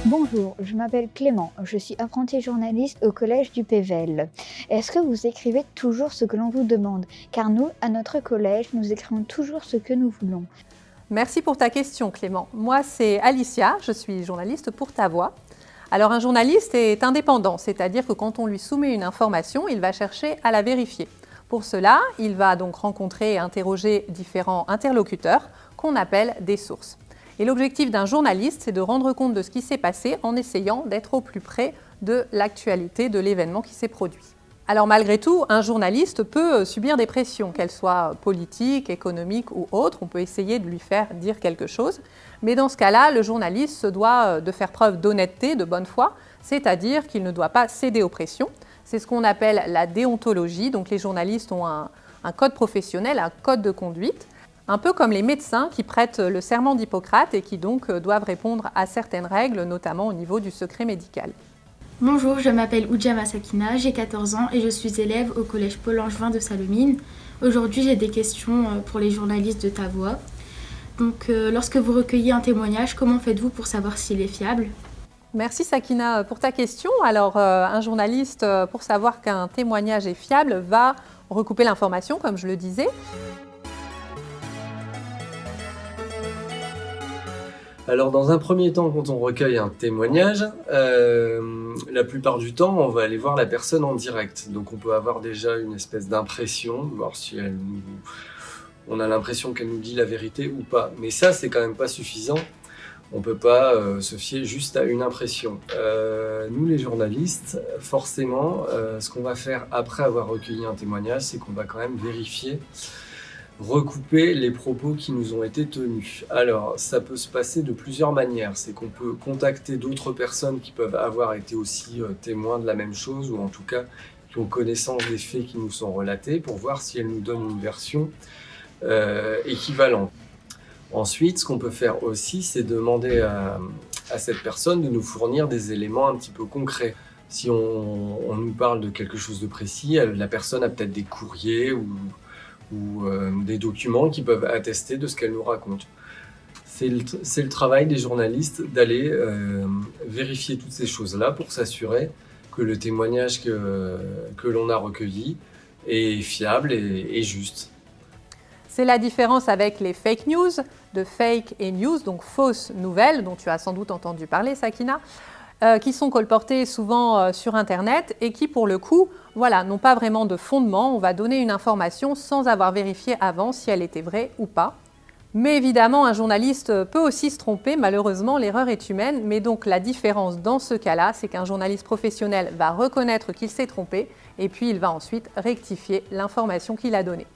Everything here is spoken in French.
Bonjour, je m'appelle Clément, je suis apprenti journaliste au collège du Pével. Est-ce que vous écrivez toujours ce que l'on vous demande? Car nous, à notre collège, nous écrivons toujours ce que nous voulons. Merci pour ta question, Clément. Moi, c'est Alicia, je suis journaliste pour Ta Voix. Alors, un journaliste est indépendant, c'est-à-dire que quand on lui soumet une information, il va chercher à la vérifier. Pour cela, il va donc rencontrer et interroger différents interlocuteurs qu'on appelle des sources. Et l'objectif d'un journaliste, c'est de rendre compte de ce qui s'est passé en essayant d'être au plus près de l'actualité de l'événement qui s'est produit. Alors malgré tout, un journaliste peut subir des pressions, qu'elles soient politiques, économiques ou autres. On peut essayer de lui faire dire quelque chose. Mais dans ce cas-là, le journaliste se doit de faire preuve d'honnêteté, de bonne foi, c'est-à-dire qu'il ne doit pas céder aux pressions. C'est ce qu'on appelle la déontologie. Donc les journalistes ont un code professionnel, un code de conduite, un peu comme les médecins qui prêtent le serment d'Hippocrate et qui donc doivent répondre à certaines règles, notamment au niveau du secret médical. Bonjour, je m'appelle Oudjama Sakina, j'ai 14 ans et je suis élève au collège Paul Angevin de Sallaumines. Aujourd'hui, j'ai des questions pour les journalistes de Ta Voix. Donc, lorsque vous recueillez un témoignage, comment faites-vous pour savoir s'il est fiable ? Merci Sakina pour ta question. Alors, un journaliste, pour savoir qu'un témoignage est fiable, va recouper l'information, comme je le disais. Alors dans un premier temps, quand on recueille un témoignage, la plupart du temps, on va aller voir la personne en direct. Donc on peut avoir déjà une espèce d'impression, voir si on a l'impression qu'elle nous dit la vérité ou pas. Mais ça, c'est quand même pas suffisant. On peut pas se fier juste à une impression. Nous, les journalistes, forcément, ce qu'on va faire après avoir recueilli un témoignage, c'est qu'on va quand même vérifier, recouper les propos qui nous ont été tenus. Alors, ça peut se passer de plusieurs manières. C'est qu'on peut contacter d'autres personnes qui peuvent avoir été aussi témoins de la même chose, ou en tout cas qui ont connaissance des faits qui nous sont relatés, pour voir si elles nous donnent une version équivalente. Ensuite, ce qu'on peut faire aussi, c'est demander à cette personne de nous fournir des éléments un petit peu concrets. Si on nous parle de quelque chose de précis, la personne a peut-être des courriers ou des documents qui peuvent attester de ce qu'elle nous raconte. C'est le travail des journalistes d'aller vérifier toutes ces choses-là pour s'assurer que le témoignage que l'on a recueilli est fiable et juste. C'est la différence avec les fake news, de fake et news, donc fausses nouvelles, dont tu as sans doute entendu parler, Sakina, qui sont colportées souvent sur Internet et qui, pour le coup, n'ont pas vraiment de fondement. On va donner une information sans avoir vérifié avant si elle était vraie ou pas. Mais évidemment, un journaliste peut aussi se tromper. Malheureusement, l'erreur est humaine. Mais donc, la différence dans ce cas-là, c'est qu'un journaliste professionnel va reconnaître qu'il s'est trompé et puis il va ensuite rectifier l'information qu'il a donnée.